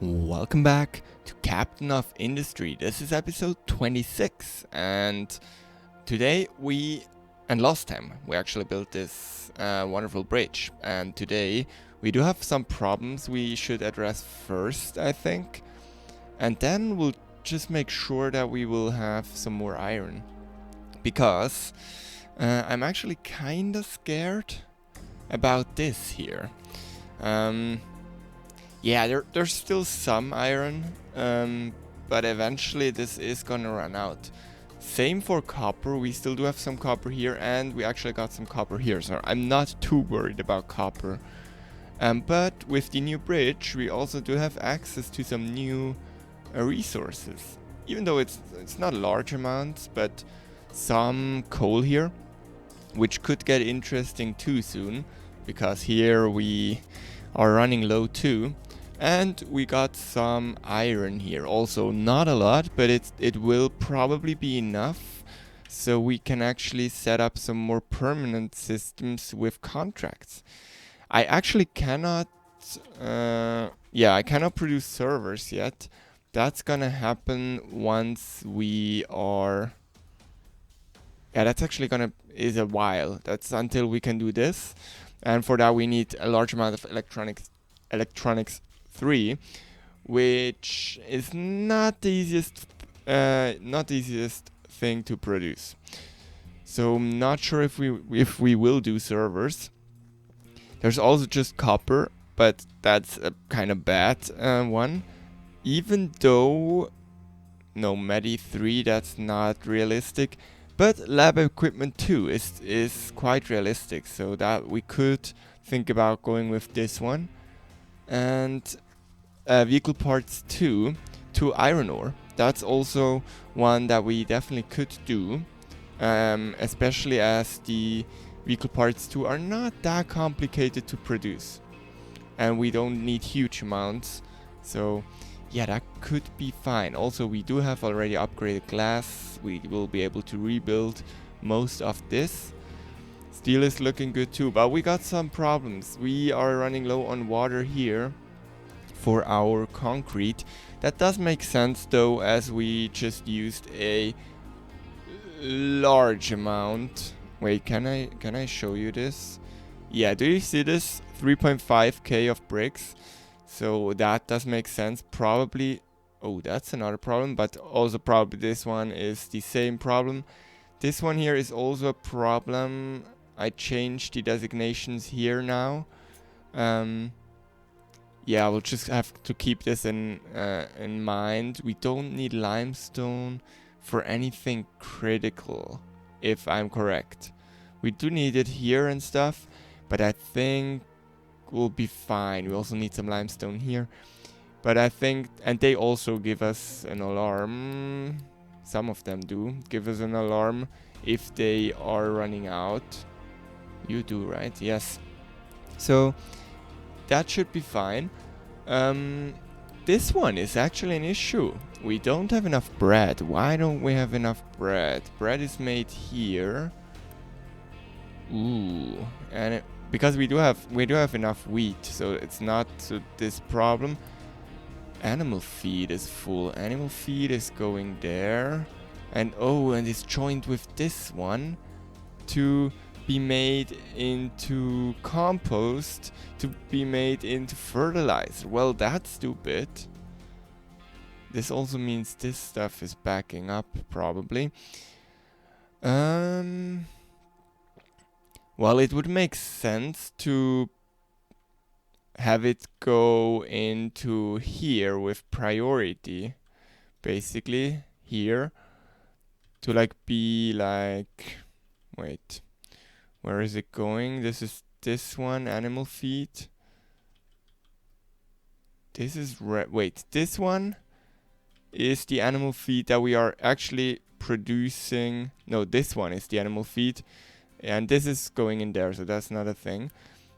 Welcome back to Captain of Industry. This is episode 26, and last time we actually built this wonderful bridge, and today we do have some problems we should address first, I think, and then we'll just make sure that we will have some more iron, because I'm actually kinda scared about this here. Yeah, there's still some iron, but eventually this is gonna run out. Same for copper, we still do have some copper here, and we actually got some copper here, so I'm not too worried about copper. But with the new bridge, we also do have access to some new resources. Even though it's not large amounts, but some coal here, which could get interesting too soon, because here we are running low too. And we got some iron here, also not a lot, but it will probably be enough, so we can actually set up some more permanent systems with contracts. I actually cannot, I cannot produce servers yet. That's gonna happen once we are, that's actually is a while. That's until we can do this, and for that we need a large amount of electronics 3, which is not the easiest thing to produce. So I'm not sure if we will do servers. There's also just copper, but that's a kind of bad one. Even though Medi 3, that's not realistic, but lab equipment 2 is quite realistic, so that we could think about going with this one. And vehicle parts 2 to iron ore. That's also one that we definitely could do, especially as the vehicle parts 2 are not that complicated to produce, and we don't need huge amounts. So yeah, that could be fine. Also, we do have already upgraded glass. We will be able to rebuild most of this. Steel is looking good too, but we got some problems. We are running low on water here for our concrete. That does make sense though, as we just used a large amount. Wait, can I show you this? Yeah, do you see this? 3.5k of bricks. So that does make sense. Probably, oh, that's another problem, but also probably this one is the same problem. This one here is also a problem. I changed the designations here now. Yeah, we'll just have to keep this in mind. We don't need limestone for anything critical, if I'm correct. We do need it here and stuff, but I think we'll be fine. We also need some limestone here. But I think, and they also give us an alarm. Some of them do give us an alarm if they are running out. You do, right? Yes. So that should be fine. This one is actually an issue. We don't have enough bread. Why don't we have enough bread? Bread is made here. Ooh, and because we do have enough wheat, so it's not this problem. Animal feed is full. Animal feed is going there, and it's joined with this one to be made into compost, to be made into fertilizer. Well, that's stupid. This also means this stuff is backing up, probably. Well, it would make sense to have it go into here with priority, basically, here, to wait, where is it going? This is this one, animal feed. This is this one is the animal feed that we are actually producing. No, this one is the animal feed, and this is going in there, so that's not a thing.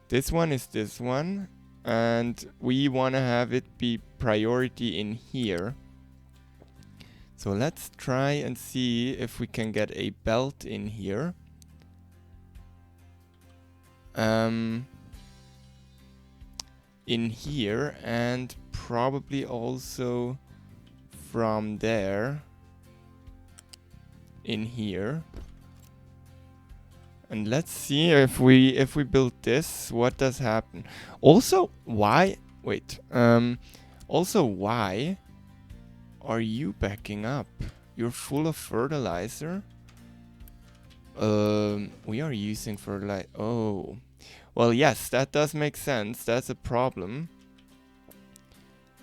This one is this one, and we want to have it be priority in here. So let's try and see if we can get a belt in here. In here, and probably also from there in here. And let's see if we build this, what does happen. Also, why? Wait. Also, why are you backing up? You're full of fertilizer. We are using fertilizer. Oh, well, yes, that does make sense. That's a problem.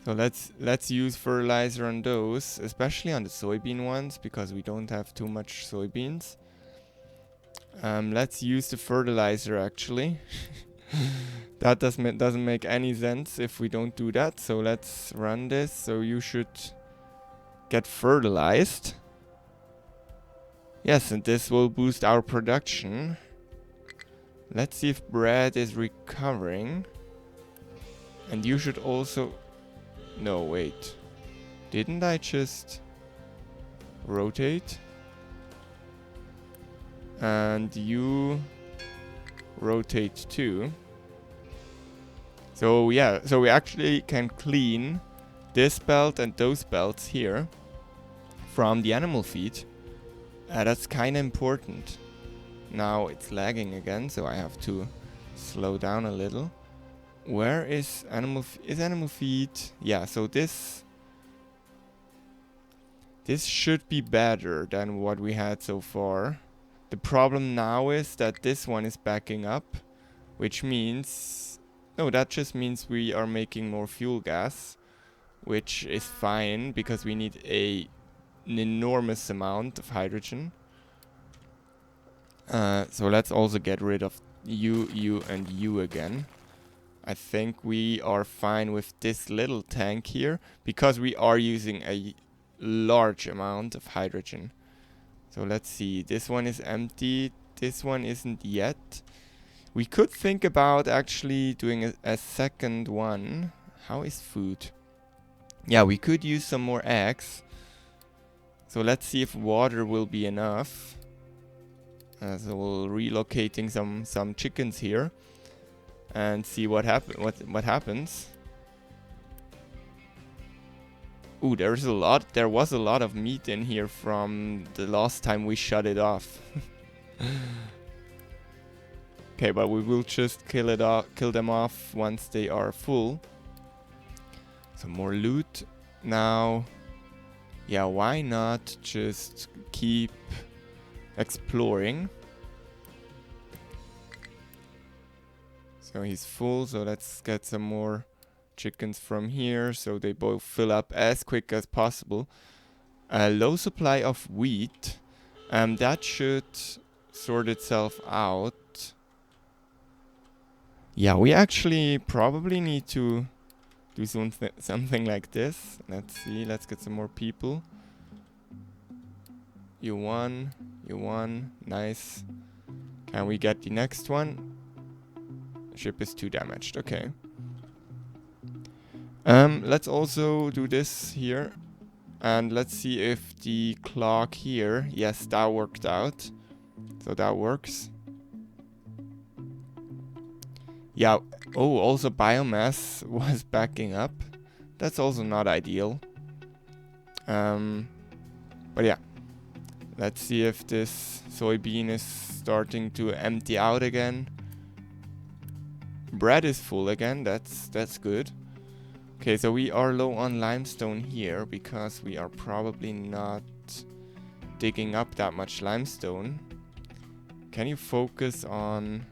So let's use fertilizer on those, especially on the soybean ones, because we don't have too much soybeans. Let's use the fertilizer actually. That doesn't make any sense if we don't do that. So let's run this. So you should get fertilized. Yes, and this will boost our production. Let's see if bread is recovering. And you should also... No, wait. Didn't I just rotate? And you rotate too. So yeah, so we actually can clean this belt and those belts here from the animal feed. That's kind of important. Now it's lagging again, so I have to slow down a little. Where is animal feed? Yeah, so this should be better than what we had so far. The problem now is that this one is backing up, which means... No, that just means we are making more fuel gas, which is fine because we need an enormous amount of hydrogen. So let's also get rid of you, and you again. I think we are fine with this little tank here because we are using a large amount of hydrogen. So let's see, this one is empty, this one isn't yet. We could think about actually doing a second one. How is food? Yeah, we could use some more eggs. So let's see if water will be enough. So we're relocating some chickens here and see what happens. Ooh, there was a lot of meat in here from the last time we shut it off. Okay, but we will just kill them off once they are full. Some more loot. Now, yeah, why not just keep exploring? So he's full, so let's get some more chickens from here so they both fill up as quick as possible. A low supply of wheat. That should sort itself out. Yeah, we actually probably need to do something like this. Let's see, let's get some more people. You won, nice. Can we get the next one? Ship is too damaged, okay. Let's also do this here. And let's see if the clock here, yes, that worked out. So that works. Yeah, oh, also biomass was backing up. That's also not ideal. But yeah, let's see if this soybean is starting to empty out again. Bread is full again, that's good. Okay, so we are low on limestone here because we are probably not digging up that much limestone. Can you focus on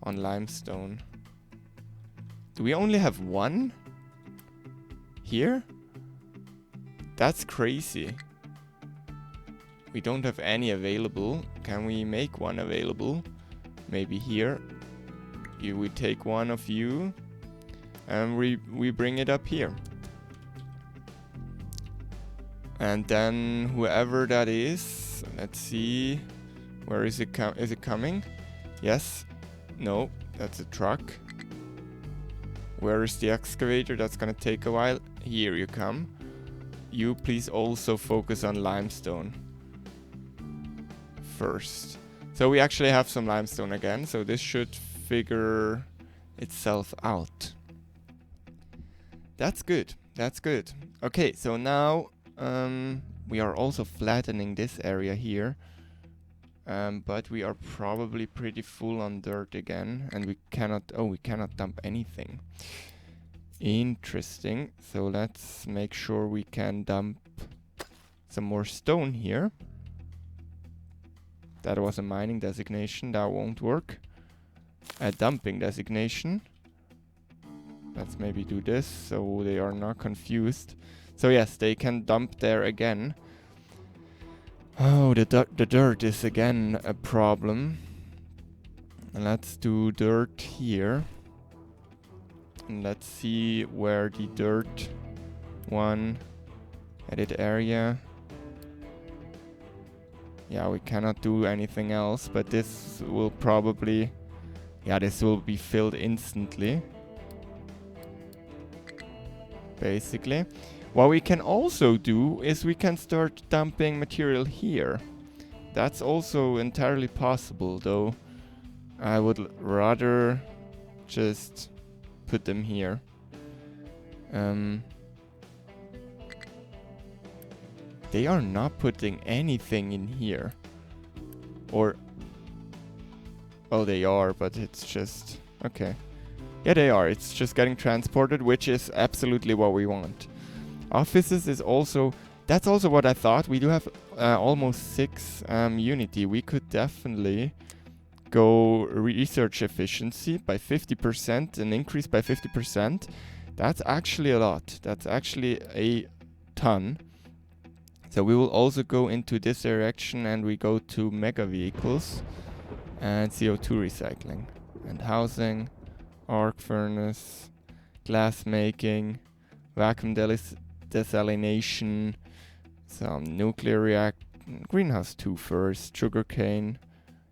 limestone? Do we only have one here? That's crazy. We don't have any available. Can we make one available? Maybe here. We take one of you and we bring it up here. And then whoever that is, let's see, where is it is it coming? Yes. No, that's a truck. Where is the excavator? That's gonna take a while. Here you come. You please also focus on limestone first. So we actually have some limestone again, so this should figure itself out. That's good. That's good. Okay, so now we are also flattening this area here. But we are probably pretty full on dirt again, and we cannot dump anything. Interesting. So let's make sure we can dump some more stone here. That was a mining designation, that won't work. A dumping designation. Let's maybe do this so they are not confused. So yes, they can dump there again. Oh, the dirt is again a problem. Let's do dirt here. And let's see where the dirt one edit area. Yeah, we cannot do anything else, but this will probably, yeah, this will be filled instantly. Basically. What we can also do is we can start dumping material here. That's also entirely possible, though I would rather just put them here. They are not putting anything in here. Or... oh, they are, but it's just... okay. Yeah, they are. It's just getting transported, which is absolutely what we want. Offices is also... that's also what I thought. We do have almost 6 Unity. We could definitely go research efficiency by 50%, an increase by 50%. That's actually a lot. That's actually a ton. So we will also go into this direction and we go to mega vehicles and CO2 recycling and housing, arc furnace, glass making, vacuum desalination, some nuclear greenhouse 2 first, sugarcane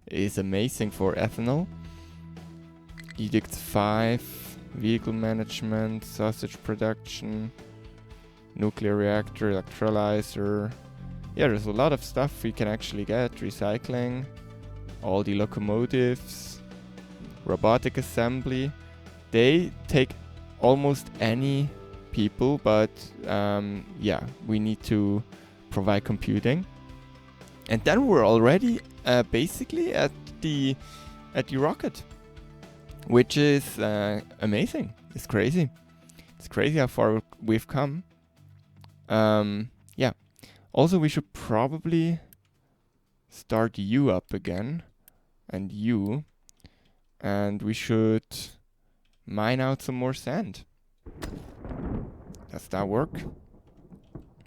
is amazing for ethanol, edict 5, vehicle management, sausage production, nuclear reactor, electrolyzer. Yeah, there's a lot of stuff we can actually get. Recycling, all the locomotives, robotic assembly. They take almost any people, but yeah, we need to provide computing. And then we're already basically at the rocket, which is amazing. It's crazy. It's crazy how far we've come. Yeah. Also, we should probably start you up again, and you, and we should mine out some more sand. Does that work?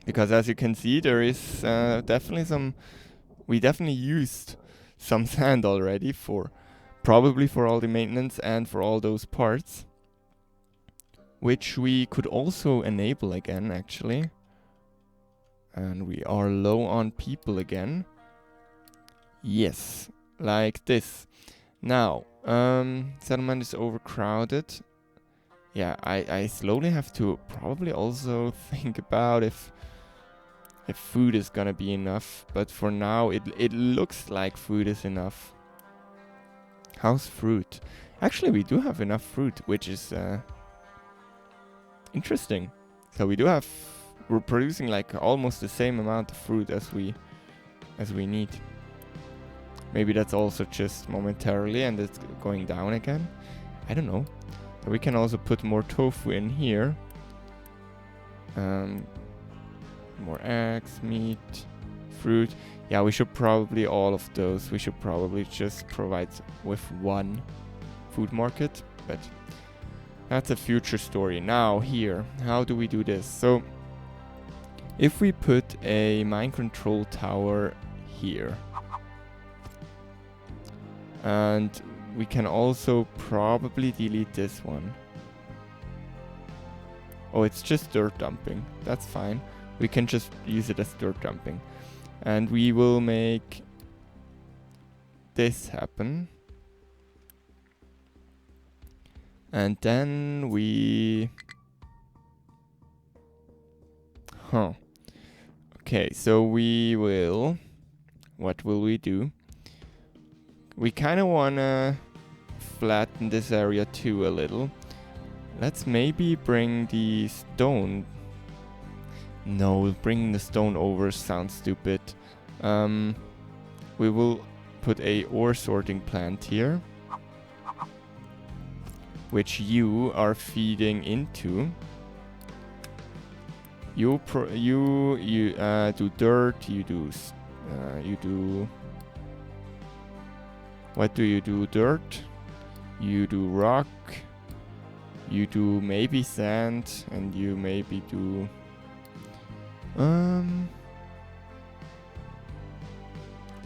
Because as you can see, there is definitely some... we definitely used some sand already probably for all the maintenance and for all those parts, which we could also enable again, actually. And we are low on people again. Yes, like this. Now, settlement is overcrowded. Yeah, I slowly have to probably also think about if food is gonna be enough. But for now, it looks like food is enough. How's fruit? Actually, we do have enough fruit, which is interesting. So we do have... we're producing like almost the same amount of fruit as we need. Maybe that's also just momentarily and it's going down again. I don't know. We can also put more tofu in here. More eggs, meat, fruit. Yeah, we should probably all of those. We should probably just provide with one food market, but that's a future story. Now here, how do we do this? So if we put a mine control tower here, and we can also probably delete this one. Oh, it's just dirt dumping. That's fine. We can just use it as dirt dumping. And we will make this happen. And then we... Okay, so we will... what will we do? We kind of want to flatten this area too a little. Let's maybe bring the stone. No, bringing the stone over sounds stupid. We will put a ore sorting plant here, which you are feeding into. You do dirt. You do. What do you do? Dirt. You do rock. You do maybe sand, and you maybe do.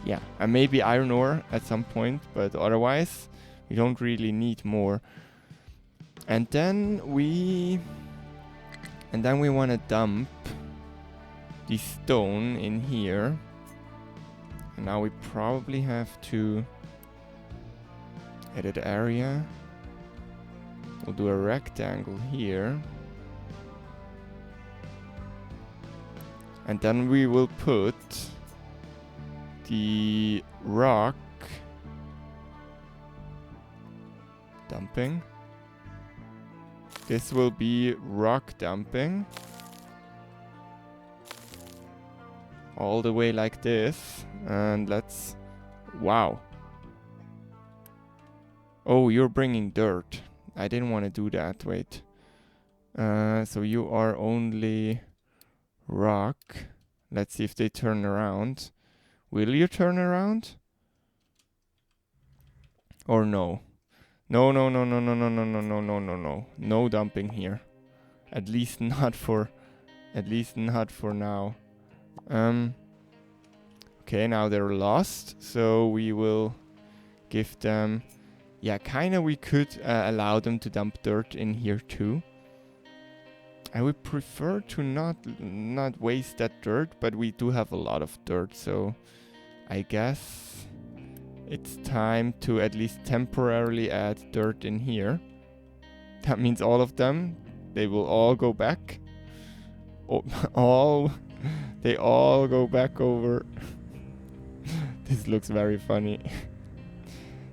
Yeah, and maybe iron ore at some point, but otherwise we don't really need more. And then we want to dump the stone in here. And now we probably have to edit area. We'll do a rectangle here. And then we will put the rock dumping. This will be rock dumping. All the way like this. And let's... Wow. Oh, you're bringing dirt. I didn't want to do that. Wait. So you are only rock. Let's see if they turn around. Will you turn around? Or no? No. No dumping here. At least not for now. Okay, now they're lost. So we will give them... Yeah, kinda we could allow them to dump dirt in here too. I would prefer to not waste that dirt, but we do have a lot of dirt, so I guess it's time to at least temporarily add dirt in here. That means all of them, they will all go back. Oh, they all go back over. This looks very funny.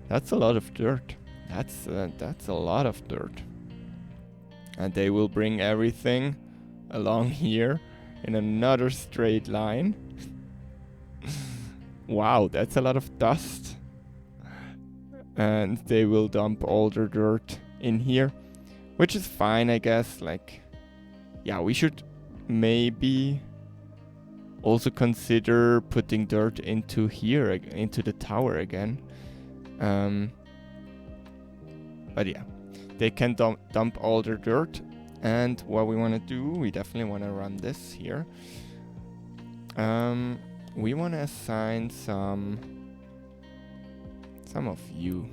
That's a lot of dirt. That's a lot of dirt. And they will bring everything along here in another straight line. Wow, that's a lot of dust. And they will dump all their dirt in here, which is fine, I guess. Like, yeah, we should maybe also consider putting dirt into here, into the tower again. But yeah, they can dump all their dirt. And what we want to do, we definitely want to run this here. We want to assign some of you.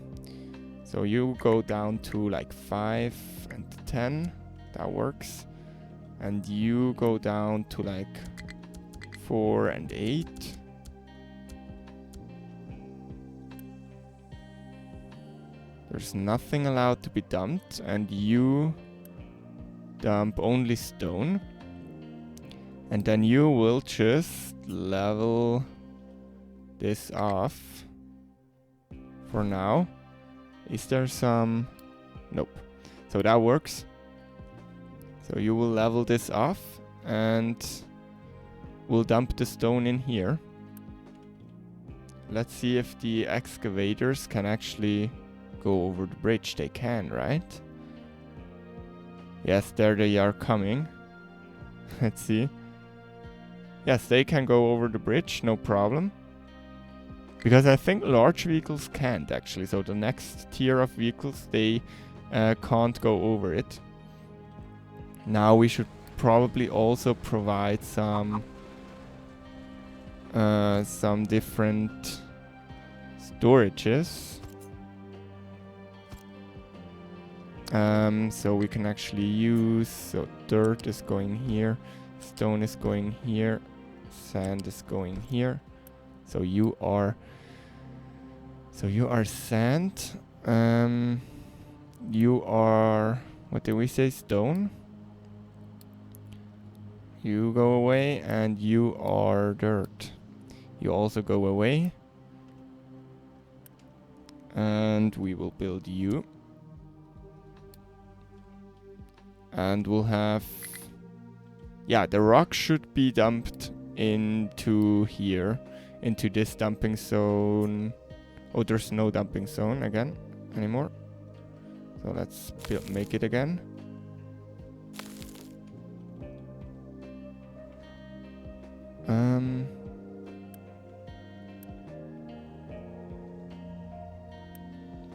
So you go down to like 5 and 10. That works. And you go down to like 4 and 8. There's nothing allowed to be dumped, and you dump only stone. And then you will just level this off for now. Is there some... Nope. So that works. So you will level this off and we'll dump the stone in here. Let's see if the excavators can actually go over the bridge. They can, right? Yes, there they are coming. Let's see. Yes, they can go over the bridge, no problem. Because I think large vehicles can't actually. So the next tier of vehicles, they can't go over it. Now we should probably also provide some different storages. So we can actually use, so dirt is going here, stone is going here, sand is going here. So you are sand. You are, what did we say, stone? You go away, and you are dirt. You also go away. And we will build you. And we'll have... Yeah, the rock should be dumped into here, into this dumping zone. Oh, there's no dumping zone again anymore. So let's make it again.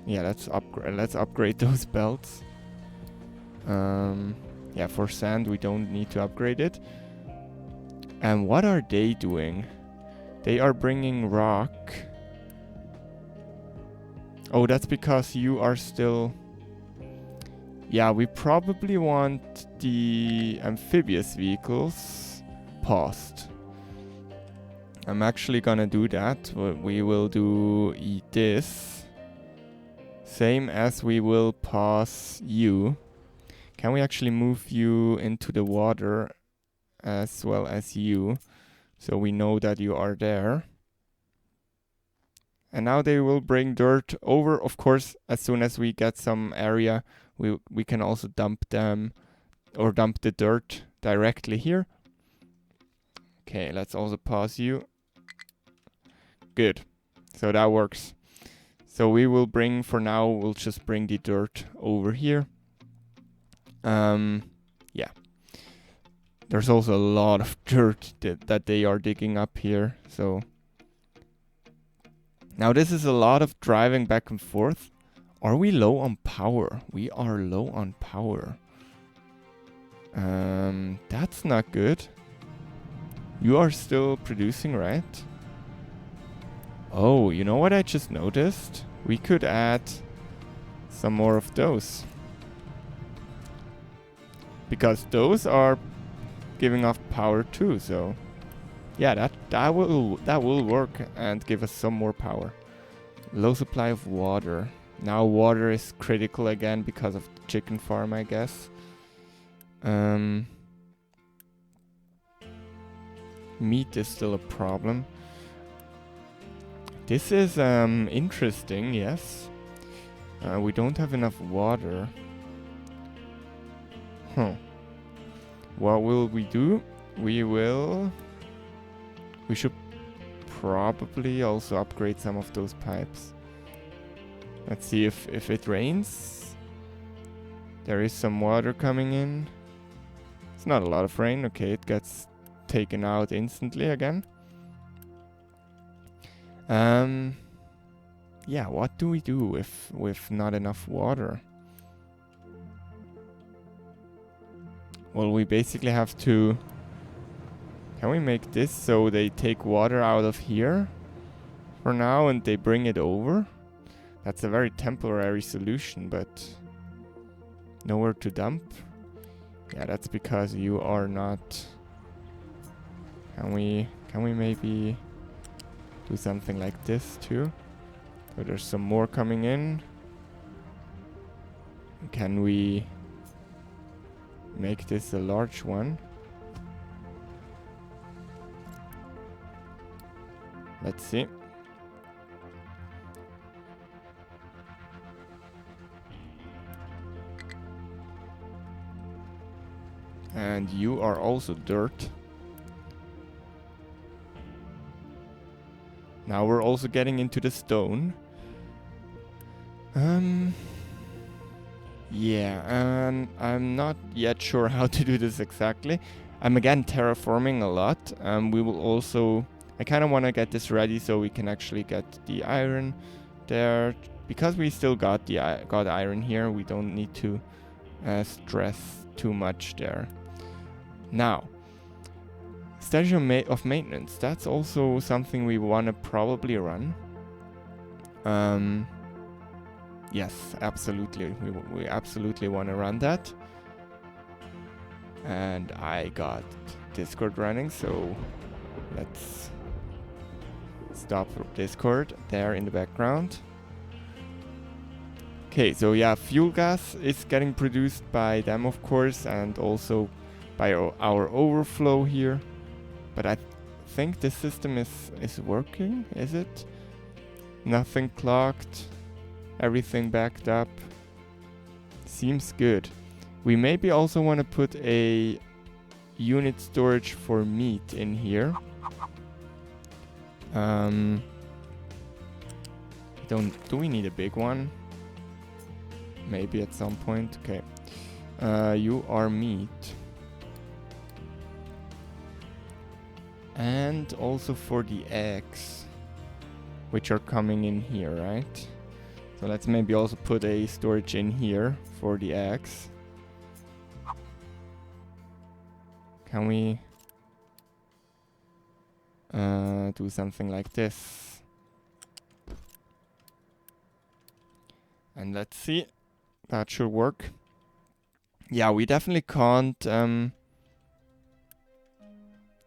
Yeah, let's upgrade those belts. Yeah, for sand we don't need to upgrade it. And what are they doing? They are bringing rock. Oh, that's because you are still... Yeah, we probably want the amphibious vehicles paused. I'm actually gonna do that. We will do this. Same as we will pause you. Can we actually move you into the water as well as you? So we know that you are there. And now they will bring dirt over. Of course, as soon as we get some area, we can also dump them or dump the dirt directly here. Okay, let's also pause you. Good. So that works. So we will bring, for now, we'll just bring the dirt over here. Yeah. There's also a lot of dirt that they are digging up here. So now this is a lot of driving back and forth. Are we low on power? We are low on power. That's not good. You are still producing, right? Oh, you know what I just noticed? We could add some more of those. Because those are giving off power too, so... Yeah, that will work and give us some more power. Low supply of water. Now water is critical again because of the chicken farm, I guess. Meat is still a problem. This is interesting, yes. We don't have enough water. Huh. What will we do? We should probably also upgrade some of those pipes. Let's see if it rains. There is some water coming in. It's not a lot of rain. Okay, it gets taken out instantly again. Yeah, what do we do with not enough water? Well, we basically have to... Can we make this so they take water out of here for now and they bring it over? That's a very temporary solution, but nowhere to dump. Yeah, that's because you are not... Can we maybe do something like this too? So there's some more coming in. Can we make this a large one? Let's see. And you are also dirt. Now we're also getting into the stone. Yeah, I'm not yet sure how to do this exactly. I'm again terraforming a lot. We will also... I kind of want to get this ready so we can actually get the iron there. Because we still got iron here, we don't need to stress too much there. Now, station of maintenance. That's also something we want to probably run. Yes, absolutely. We absolutely want to run that. And I got Discord running, so let's stop Discord there in the background. Okay, so yeah, fuel gas is getting produced by them, of course, and also by our overflow here. But I think this system is working, is it? Nothing clogged, everything backed up. Seems good. We maybe also want to put a unit storage for meat in here. Do we need a big one? Maybe at some point. Okay. You are meat. And also for the eggs, which are coming in here, right? So let's maybe also put a storage in here for the eggs. Can we do something like this? And let's see. That should work. Yeah, we definitely can't... the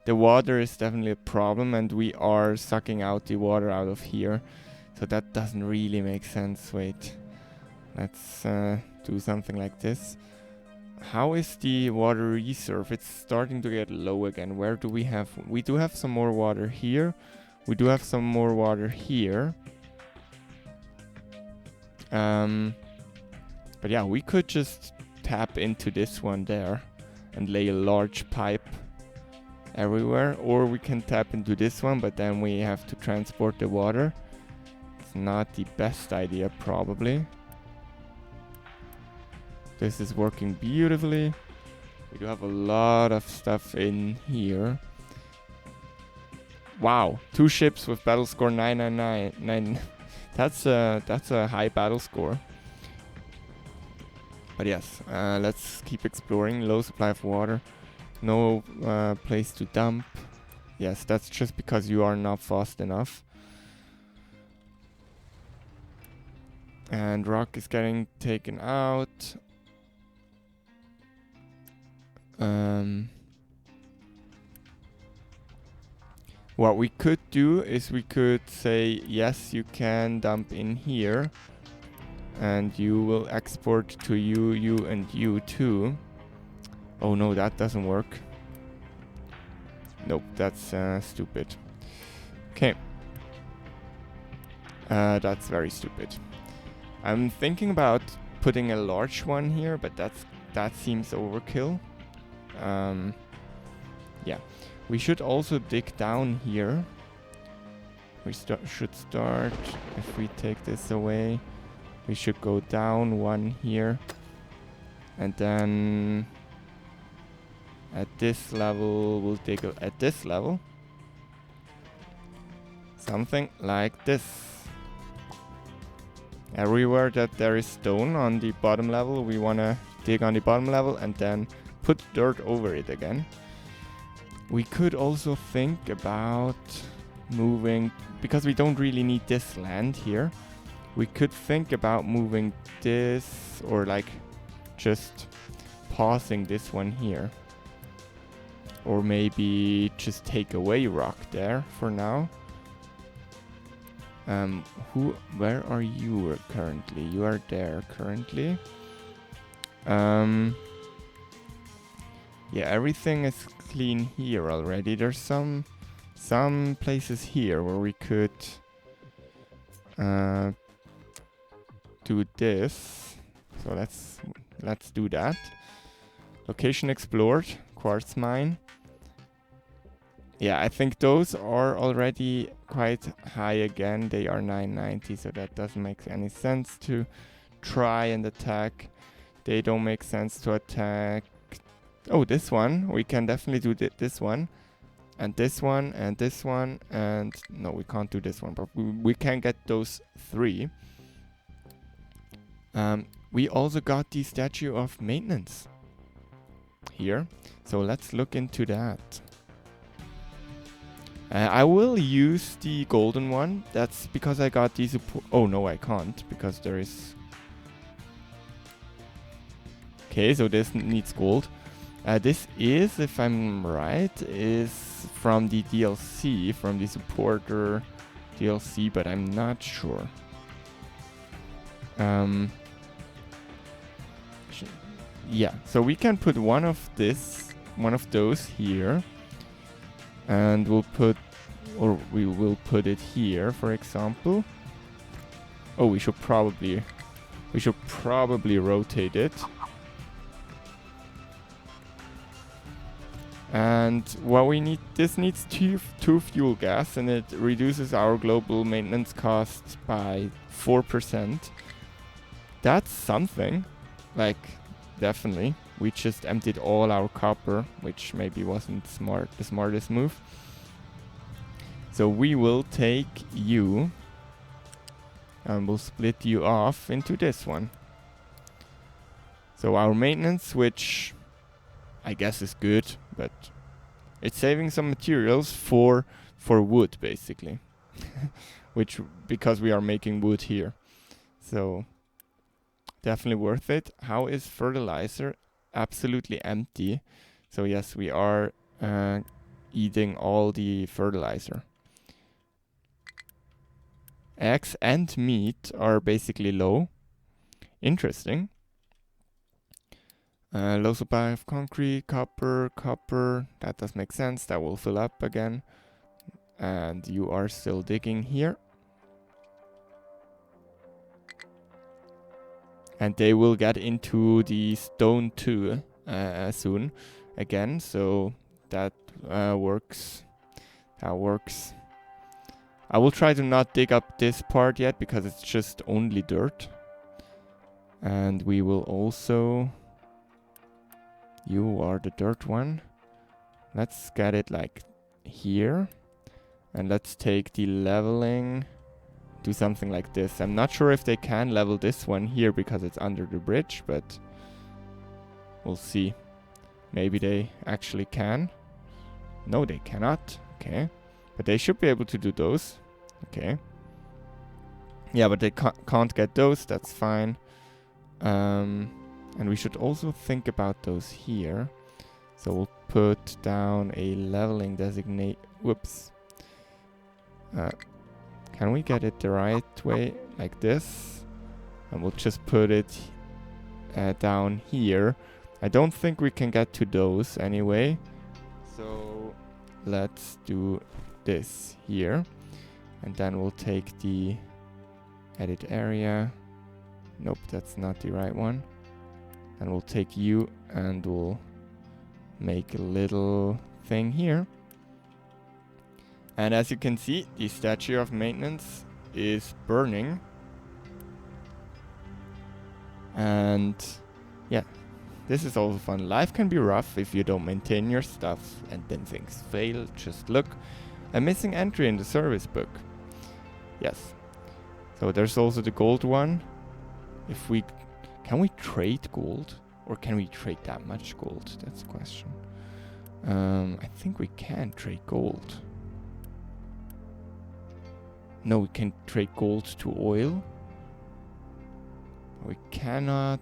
water is definitely a problem, and we are sucking out the water out of here. So that doesn't really make sense. Wait. Let's do something like this. How is the water reserve? It's starting to get low again. Where do we have... We do have some more water here. We do have some more water here. But yeah, we could just tap into this one there and lay a large pipe everywhere. Or we can tap into this one, but then we have to transport the water. It's not the best idea, probably. This is working beautifully. We do have a lot of stuff in here. Wow, 2 ships with battle score 999. That's a high battle score. But yes, let's keep exploring. Low supply of water. No place to dump. Yes, that's just because you are not fast enough. And rock is getting taken out. What we could do is we could say, yes, you can dump in here. And you will export to you, you, and you too. Oh no, that doesn't work. Nope, that's stupid. Okay. That's very stupid. I'm thinking about putting a large one here, but that seems overkill. Yeah. We should also dig down here. We should start, if we take this away, we should go down 1 here. And then at this level, we'll dig at this level. Something like this. Everywhere that there is stone on the bottom level, we want to dig on the bottom level and then put dirt over it again. We could also think about moving, because we don't really need this land here. We could think about moving this, or like just pausing this one here. Or maybe just take away rock there for now. Where are you currently? You are there currently. Yeah, everything is clean here already. There's some places here where we could do this. So let's do that. Location explored, quartz mine. Yeah, I think those are already quite high again. They are 990, so that doesn't make any sense to try and attack. They don't make sense to attack. Oh, this one. We can definitely do this one. And this one, and this one, and... No, we can't do this one, but we can get those 3. We also got the statue of maintenance here. So let's look into that. I will use the golden one. That's because I got these... Oh, no, I can't, because there is... Okay, so this needs gold. This is, if I'm right, is from the DLC, from the supporter DLC, but I'm not sure. Yeah, so we can put one of those here. And we will put it here, for example. Oh, we should probably rotate it. And what we need, this needs two fuel gas, and it reduces our global maintenance cost by 4%. That's something. Like, definitely. We just emptied all our copper, which maybe wasn't the smartest move. So we will take you, and we'll split you off into this one. So our maintenance, which I guess is good, but it's saving some materials for wood, basically. Which, because we are making wood here. So, definitely worth it. How is fertilizer? Absolutely empty. So yes, we are eating all the fertilizer. Eggs and meat are basically low. Interesting. Low supply of concrete, copper. That does make sense. That will fill up again. And you are still digging here. And they will get into the stone too soon again. So that works. That works. I will try to not dig up this part yet because it's just only dirt. And we will also... You are the dirt one. Let's get it like here. And let's take the leveling. Do something like this. I'm not sure if they can level this one here because it's under the bridge, but we'll see. Maybe they actually can. No, they cannot. Okay. But they should be able to do those. Okay. Yeah, but they can't get those. That's fine. And we should also think about those here. So we'll put down a leveling designate. Whoops. Can we get it the right way? Like this. And we'll just put it down here. I don't think we can get to those anyway. So let's do this here. And then we'll take the edit area. Nope, that's not the right one. And we'll take you and we'll make a little thing here. And as you can see, the statue of maintenance is burning. And yeah, this is also fun. Life can be rough if you don't maintain your stuff and then things fail. Just look. A missing entry in the service book. Yes. So there's also the gold one. If we... Can we trade gold? Or can we trade that much gold? That's the question. I think we can trade gold. No, we can trade gold to oil. We cannot...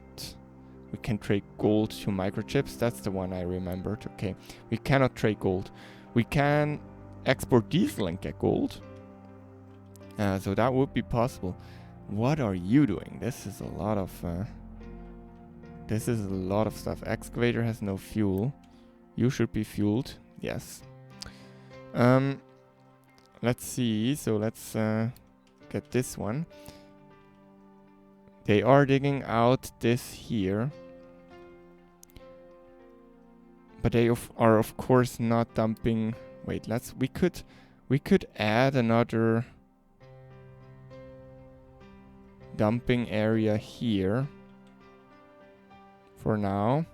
We can trade gold to microchips. That's the one I remembered. Okay. We cannot trade gold. We can export diesel and get gold. So that would be possible. What are you doing? This is a lot of... This is a lot of stuff. Excavator has no fuel. You should be fueled. Yes. Let's see. So let's get this one. They are digging out this here. But they are of course not dumping... Wait, we could add another dumping area here for now.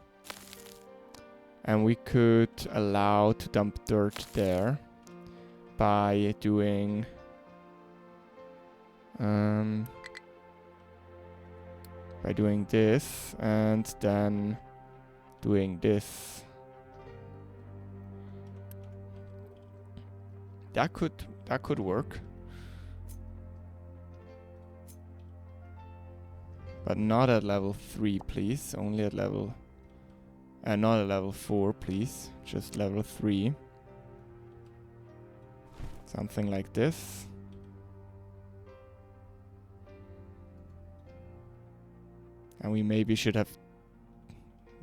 And we could allow to dump dirt there by doing this and then doing this. That could work. But not at level 3, please. Only at level... not at level 4, please. Just level 3. Something like this. And we maybe should have...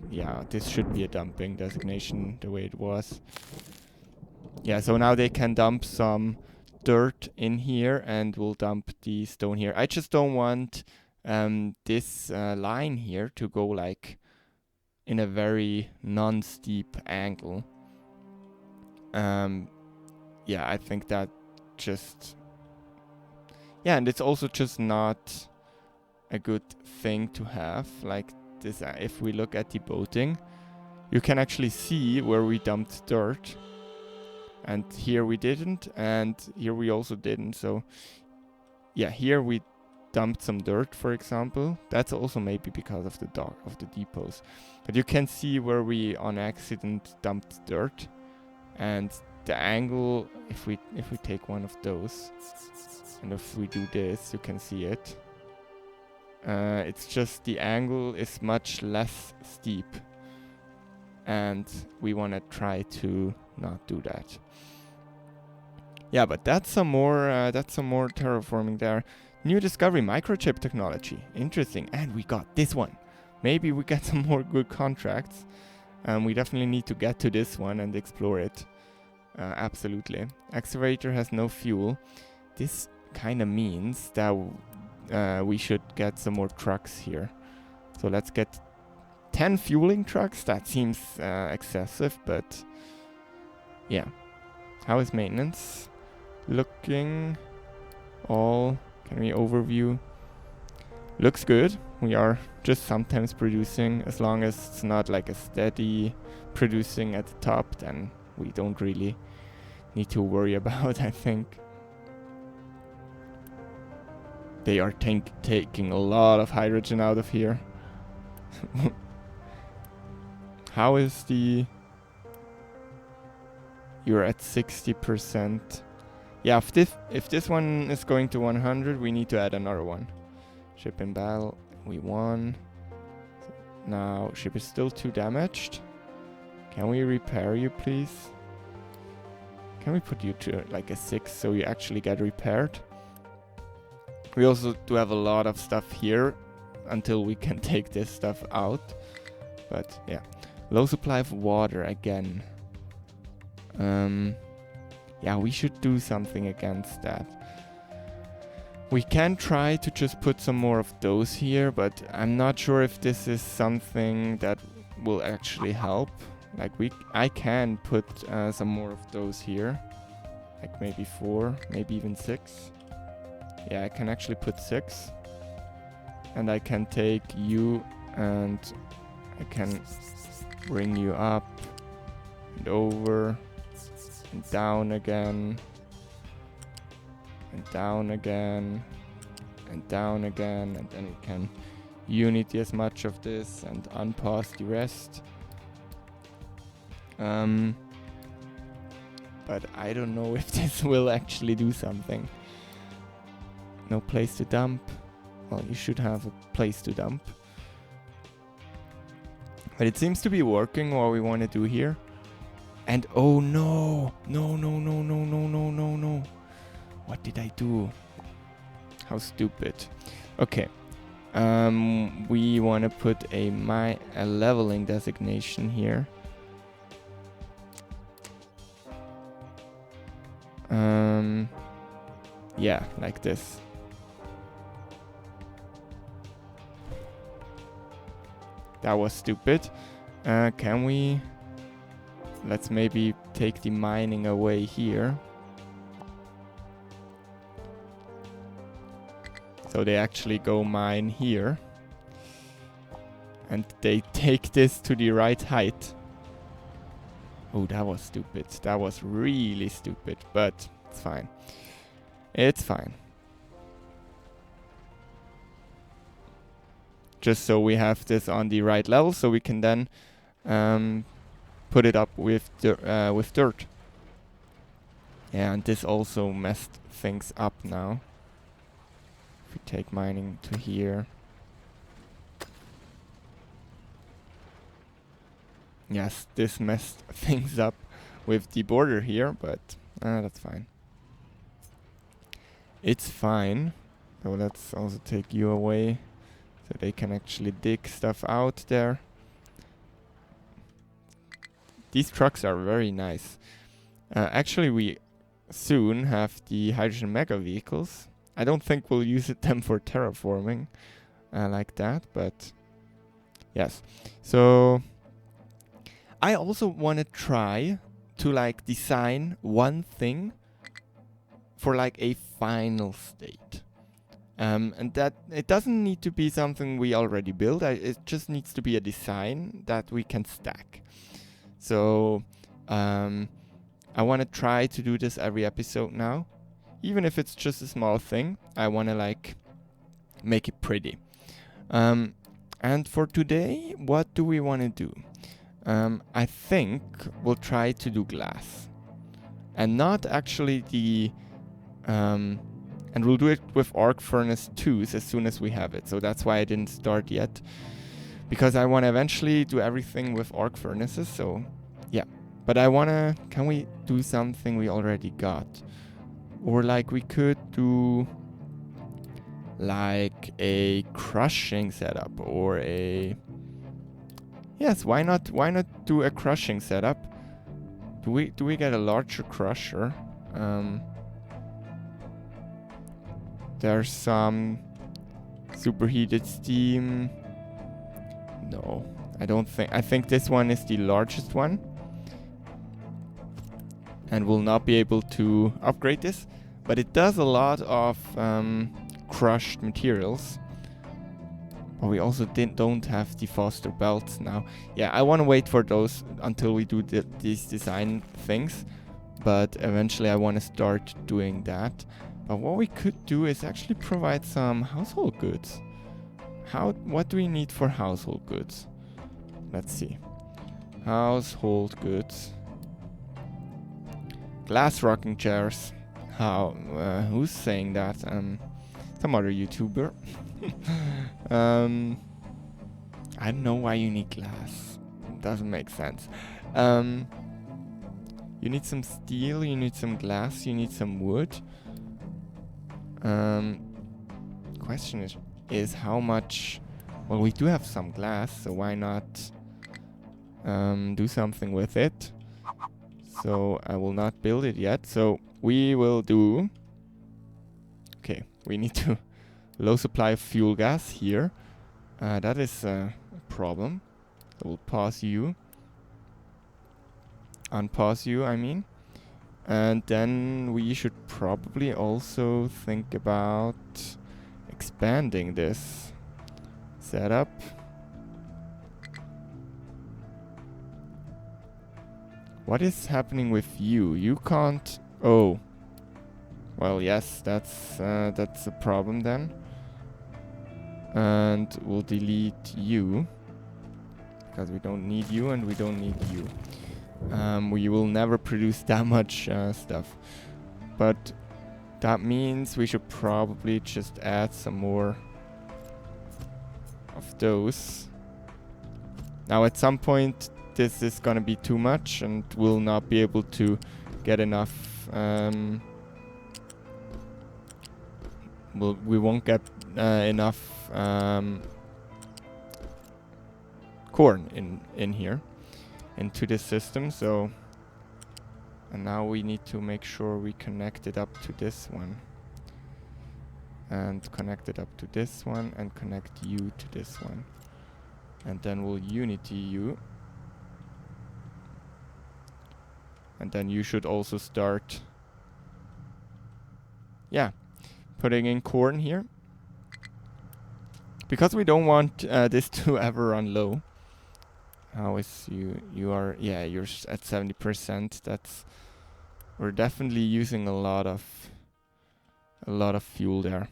Yeah, this should be a dumping designation the way it was. Yeah, so now they can dump some dirt in here and we'll dump the stone here. I just don't want this line here to go like in a very non-steep angle. Yeah, I think that just... Yeah, and it's also just not a good thing to have. Like this, if we look at the boating, you can actually see where we dumped dirt. And here we didn't, and here we also didn't. So yeah, here we dumped some dirt, for example. That's also maybe because of the dock, of the depots. But you can see where we on accident dumped dirt. And the angle, if we take one of those, and if we do this, you can see it. It's just the angle is much less steep. And we want to try to not do that. Yeah, but that's some more terraforming there. New discovery, microchip technology. Interesting. And we got this one. Maybe we get some more good contracts. We definitely need to get to this one and explore it. Absolutely. Excavator has no fuel. This kind of means that we should get some more trucks here. So let's get 10 fueling trucks. That seems excessive, but yeah. How is maintenance looking? Can we overview? Looks good. We are just sometimes producing. As long as it's not like a steady producing at the top, then we don't really need to worry about, I think. They are taking a lot of hydrogen out of here. How is the... You're at 60%. Yeah, if this one is going to 100, we need to add another one. Ship in battle, we won. Now, ship is still too damaged. Can we repair you, please? Can we put you to like a 6 so you actually get repaired? We also do have a lot of stuff here until we can take this stuff out. But yeah, low supply of water again. Yeah, we should do something against that. We can try to just put some more of those here, but I'm not sure if this is something that will actually help. Like I can put some more of those here. Like maybe 4, maybe even 6. Yeah, I can actually put 6. And I can take you and I can bring you up and over and down again and down again and down again, and then we can unity as much of this and unpause the rest. But I don't know if this will actually do something. No place to dump. Well, you should have a place to dump. But it seems to be working what we want to do here. And oh no! No, no, no, no, no, no, no, no. What did I do? How stupid. Okay. We want to put a leveling designation here. Yeah, like this. That was stupid. Can we... Let's maybe take the mining away here. So they actually go mine here. And they take this to the right height. Oh, that was stupid. That was really stupid, but it's fine. It's fine. Just so we have this on the right level, so we can then put it up with dirt. Yeah, and this also messed things up now. If we take mining to here. Yes, this messed things up with the border here, but that's fine. It's fine. So let's also take you away so they can actually dig stuff out there. These trucks are very nice. Actually, we soon have the hydrogen mega vehicles. I don't think we'll use them for terraforming like that, but yes. So I also want to try to like design one thing for like a final state. And that it doesn't need to be something we already built. It just needs to be a design that we can stack. So I want to try to do this every episode now. Even if it's just a small thing, I want to like make it pretty. And for today, what do we want to do? I think we'll try to do glass. And not actually the... and we'll do it with arc furnace 2s as soon as we have it. So that's why I didn't start yet. Because I want to eventually do everything with arc furnaces. So yeah. But I want to... Can we do something we already got? Or like we could do... like a crushing setup or a... Yes, why not do a crushing setup? Do we get a larger crusher? There's some superheated steam. No, I don't think. I think this one is the largest one. And we'll not be able to upgrade this. But it does a lot of crushed materials. But we also don't have the Foster belts now. Yeah, I want to wait for those until we do these design things. But eventually I want to start doing that. But what we could do is actually provide some household goods. What do we need for household goods? Let's see. Household goods. Glass rocking chairs. Who's saying that? Some other YouTuber. I don't know why you need glass. It doesn't make sense. You need some steel, you need some glass, you need some wood. Question is how much... Well, we do have some glass, so why not do something with it? So I will not build it yet. So we will do... Okay, we need to... Low supply of fuel gas here. That is a problem. So we'll pause you. Unpause you, I mean. And then we should probably also think about expanding this setup. What is happening with you? You can't... Oh. Well, yes, that's a problem then. And we'll delete you. Because we don't need you and we don't need you. We will never produce that much stuff. But that means we should probably just add some more of those. Now at some point this is gonna be too much and we'll not be able to get enough. We won't get enough corn in here. Into this system, so and now we need to make sure we connect it up to this one and connect it up to this one and connect you to this one, and then we'll unity you, and then you should also start putting in corn here, because we don't want this to ever run low. How is you are, yeah, you're at 70%. That's, we're definitely using a lot of fuel there.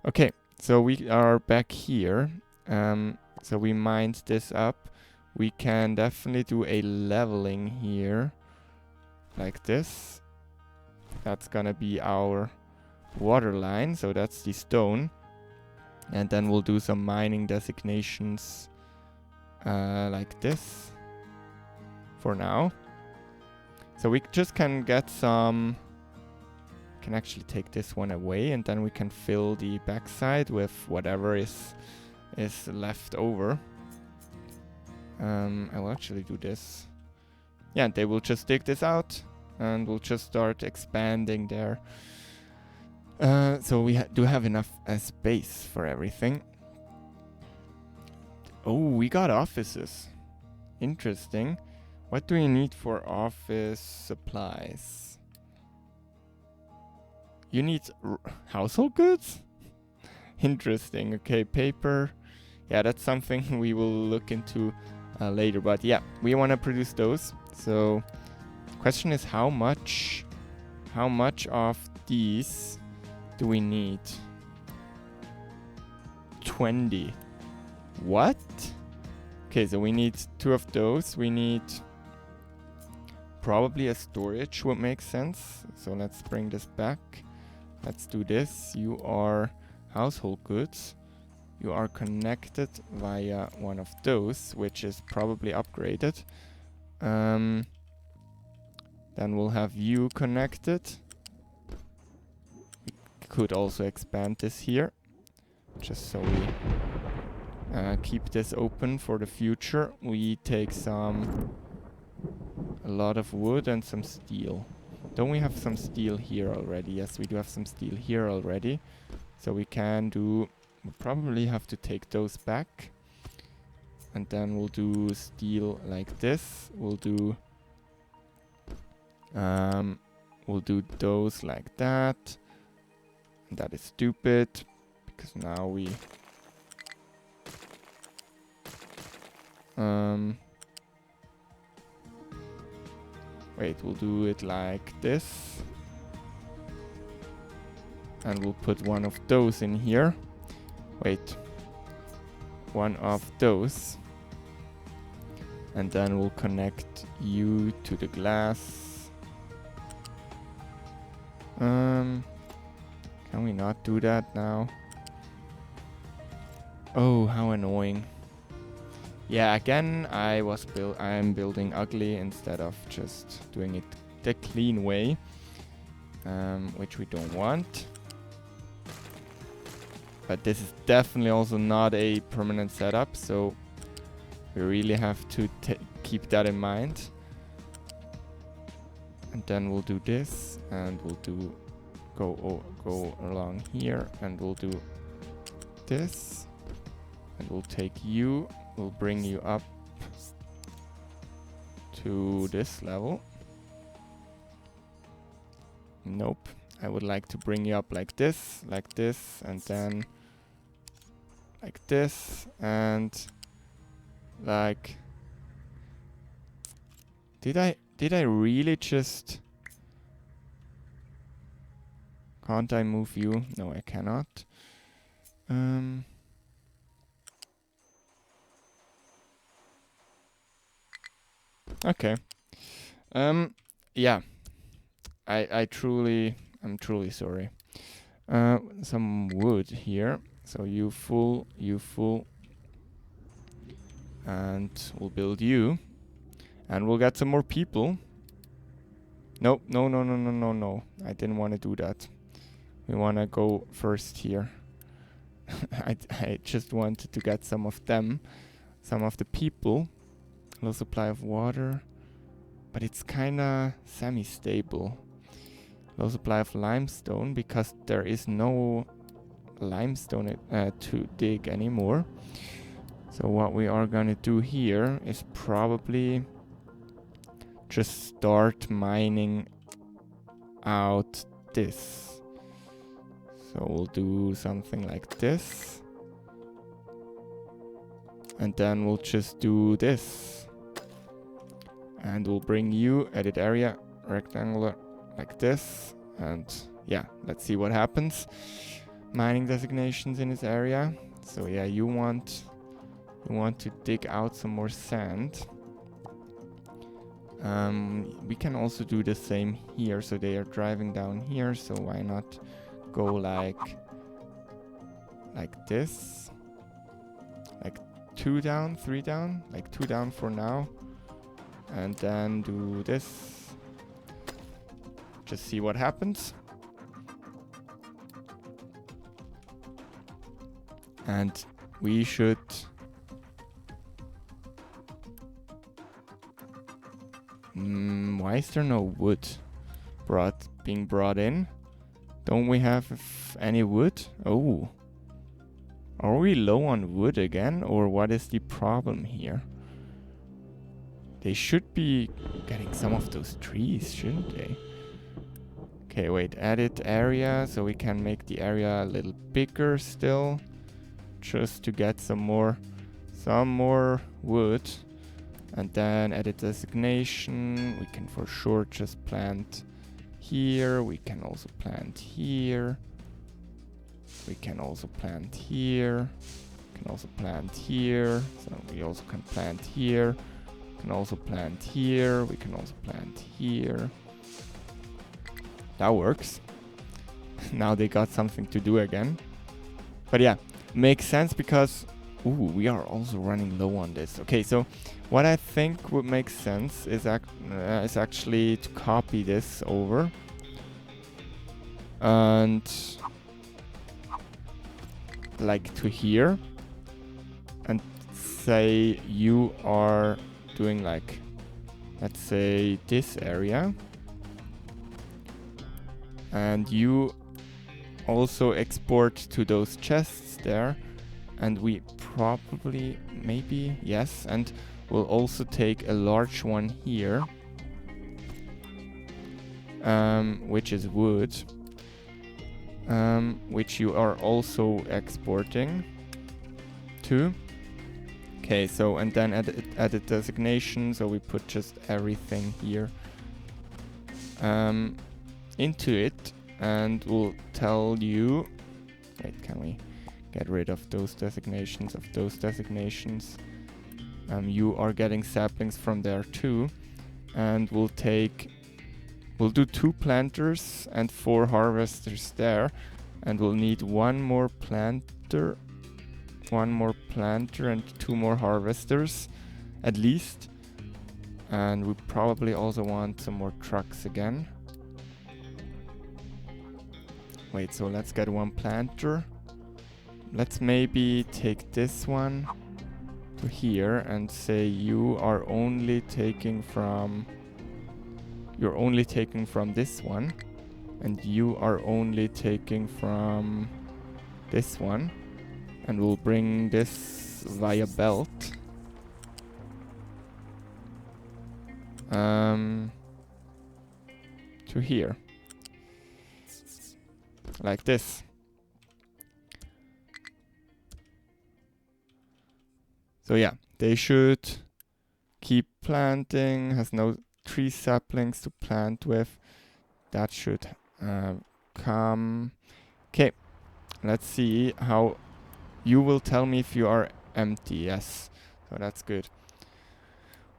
Okay, so we are back here. So we mined this up. We can definitely do a leveling here like this. That's gonna be our water line, so that's the stone. And then we'll do some mining designations like this for now. So we just can get some... Can actually take this one away, and then we can fill the backside with whatever is left over. I will actually do this. Yeah, they will just dig this out and we'll just start expanding there. So we do have enough space for everything. Oh, we got offices. Interesting. What do you need for office supplies? You need household goods? Interesting. Okay, paper. Yeah, that's something we will look into later. But yeah, we want to produce those. So question is how much of these do we need? 20. What? Okay, so we need 2 of those. We need probably a storage would make sense. So let's bring this back. Let's do this. You are household goods. You are connected via one of those, which is probably upgraded. Then we'll have you connected. We could also expand this here, just so we keep this open for the future. We take a lot of wood and some steel. Don't we have some steel here already? Yes, we do have some steel here already. So we can do... We'll probably have to take those back. And then we'll do steel like this. We'll do those like that. And that is stupid, because now we... wait, we'll do it like this. And we'll put one of those in here. Wait. One of those. And then we'll connect you to the glass. Can we not do that now? Oh, how annoying. Yeah, again, I'm building ugly instead of just doing it the clean way, which we don't want. But this is definitely also not a permanent setup, so we really have to keep that in mind. And then we'll do this, and we'll do go along here, and we'll do this, and we'll take you. We'll bring you up to this level. Nope. I would like to bring you up like this, and then like this, and like... Did I really just... Can't I move you? No, I cannot. Okay. Yeah. I'm truly sorry. Some wood here. So you full. And we'll build you. And we'll get some more people. Nope, no. I didn't want to do that. We want to go first here. I just wanted to get some of them. Some of the people. Low supply of water. But it's kinda semi-stable. Low supply of limestone, because there is no limestone to dig anymore. So what we are gonna do here is probably just start mining out this. So we'll do something like this. And then we'll just do this. And we'll bring you, edit area, rectangular, like this. And yeah, let's see what happens. Mining designations in this area. So yeah, you want to dig out some more sand. We can also do the same here. So they are driving down here. So why not go like this? Like 2 down, 3 down, like 2 down for now. And then do this. Just see what happens. And we should... why is there no wood being brought in? Don't we have any wood? Oh. Are we low on wood again? Or what is the problem here? They should be getting some of those trees, shouldn't they? Okay, wait, edit area, so we can make the area a little bigger still. Just to get some more wood. And then edit designation. We can for sure just plant here. We can also plant here. We can also plant here. We can also plant here. So we also can plant here. We can also plant here. We can also plant here. That works. Now they got something to do again. But yeah, makes sense because we are also running low on this. Okay, so what I think would make sense is actually to copy this over and like to here, and say you are doing like, let's say this area, and you also export to those chests there, and we probably, maybe, yes, and we'll also take a large one here, which is wood, which you are also exporting to. Okay, so, and then edit designation, so we put just everything here into it, and we'll tell you, wait, can we get rid of those designations, you are getting saplings from there too, and we'll do 2 planters and 4 harvesters there, and we'll need one more planter and 2 more harvesters at least, and we probably also want some more trucks again. Wait, so let's get 1 planter. Let's maybe take this one to here and say you are only taking from this one, and you are only taking from this one, and we'll bring this via belt to here, like this. So yeah, they should keep planting, has no tree saplings to plant with. That should come. Okay, let's see how you will tell me if you are empty. Yes, so that's good.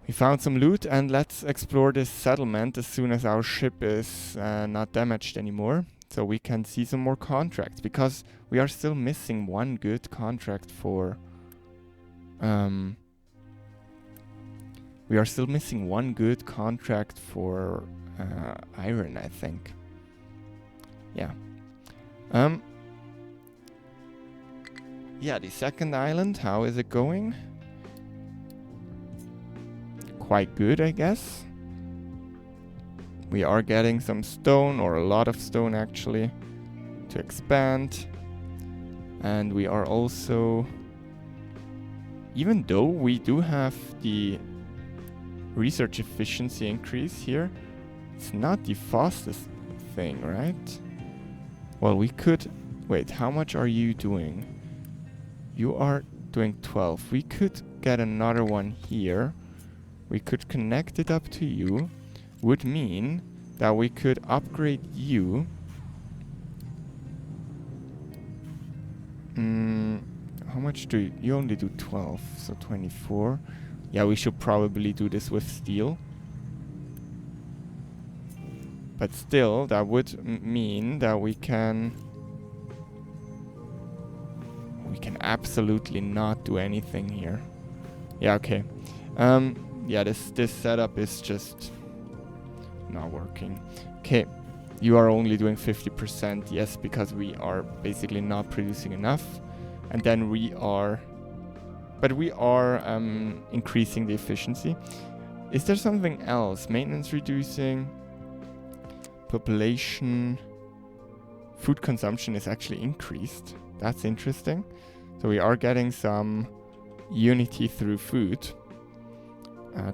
We found some loot, and let's explore this settlement as soon as our ship is not damaged anymore, so we can see some more contracts, because we are still missing one good contract for iron, I think. Yeah. Yeah, the second island, how is it going? Quite good, I guess. We are getting some stone, or a lot of stone actually, to expand. And we are also, even though we do have the research efficiency increase here, it's not the fastest thing, right? Well, we could, wait, how much are you doing? You are doing 12. We could get another one here. We could connect it up to you. Would mean that we could upgrade you. How much do you only do 12, so 24. Yeah, we should probably do this with steel. But still, that would mean that we can absolutely not do anything here. Yeah, okay. Yeah, this setup is just not working. Okay, you are only doing 50%, yes, because we are basically not producing enough. And then we are increasing the efficiency. Is there something else? Maintenance reducing, population, food consumption is actually increased. That's interesting. So we are getting some unity through food.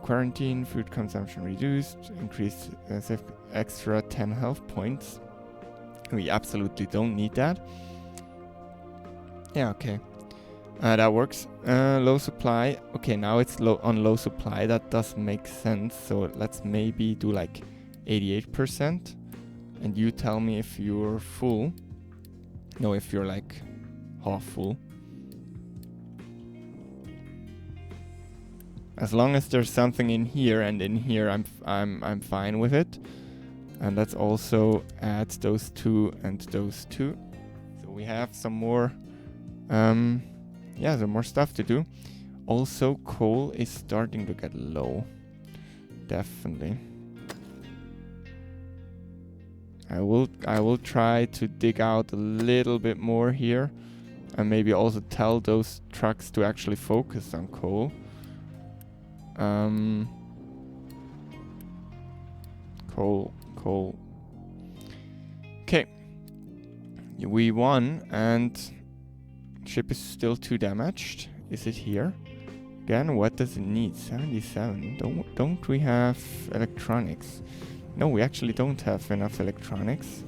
Quarantine, food consumption reduced, increased extra 10 health points. We absolutely don't need that. Yeah, okay. That works. Low supply. Okay, now it's on low supply. That does make sense. So let's maybe do like 88%. And you tell me if you're full. No, if you're like half full. As long as there's something in here and in here, I'm fine with it. And let's also add those two and those two. So we have some more, some more stuff to do. Also, coal is starting to get low. Definitely. I will try to dig out a little bit more here, and maybe also tell those trucks to actually focus on coal. Coal. Okay. We won, and ship is still too damaged. Is it here? Again, what does it need? 77. Don't we have electronics? No, we actually don't have enough electronics,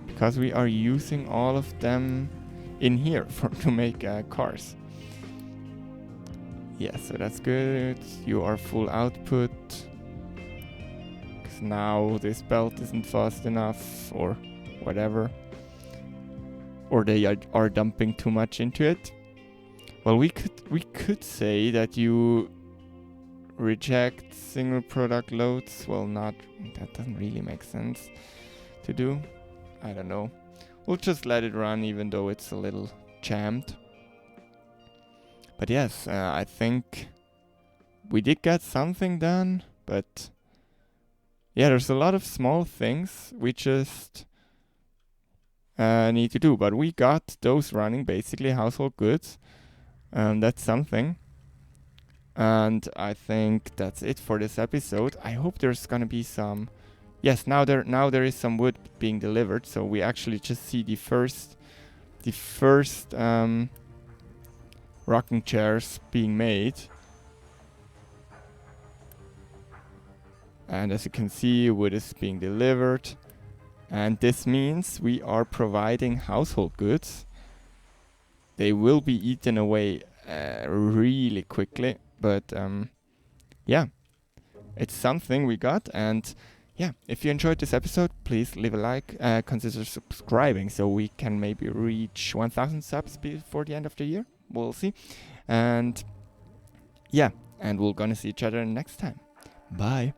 because we are using all of them in here to make cars. Yeah, so that's good. You are full output. Because now this belt isn't fast enough, or whatever. Or they are dumping too much into it. Well, we could say that you reject single product loads. Well, that doesn't really make sense to do. I don't know. We'll just let it run, even though it's a little jammed. But yes, I think we did get something done, but yeah, there's a lot of small things we just need to do. But we got those running, basically household goods. That's something. And I think that's it for this episode. I hope there's gonna be some... Yes, now there is some wood being delivered, so we actually just see the first rocking chairs being made. And as you can see, wood is being delivered. And this means we are providing household goods. They will be eaten away really quickly. But yeah, it's something we got. And yeah, if you enjoyed this episode, please leave a like. Consider subscribing so we can maybe reach 1,000 subs before the end of the year. We'll see. And yeah, and we're gonna see each other next time. Bye.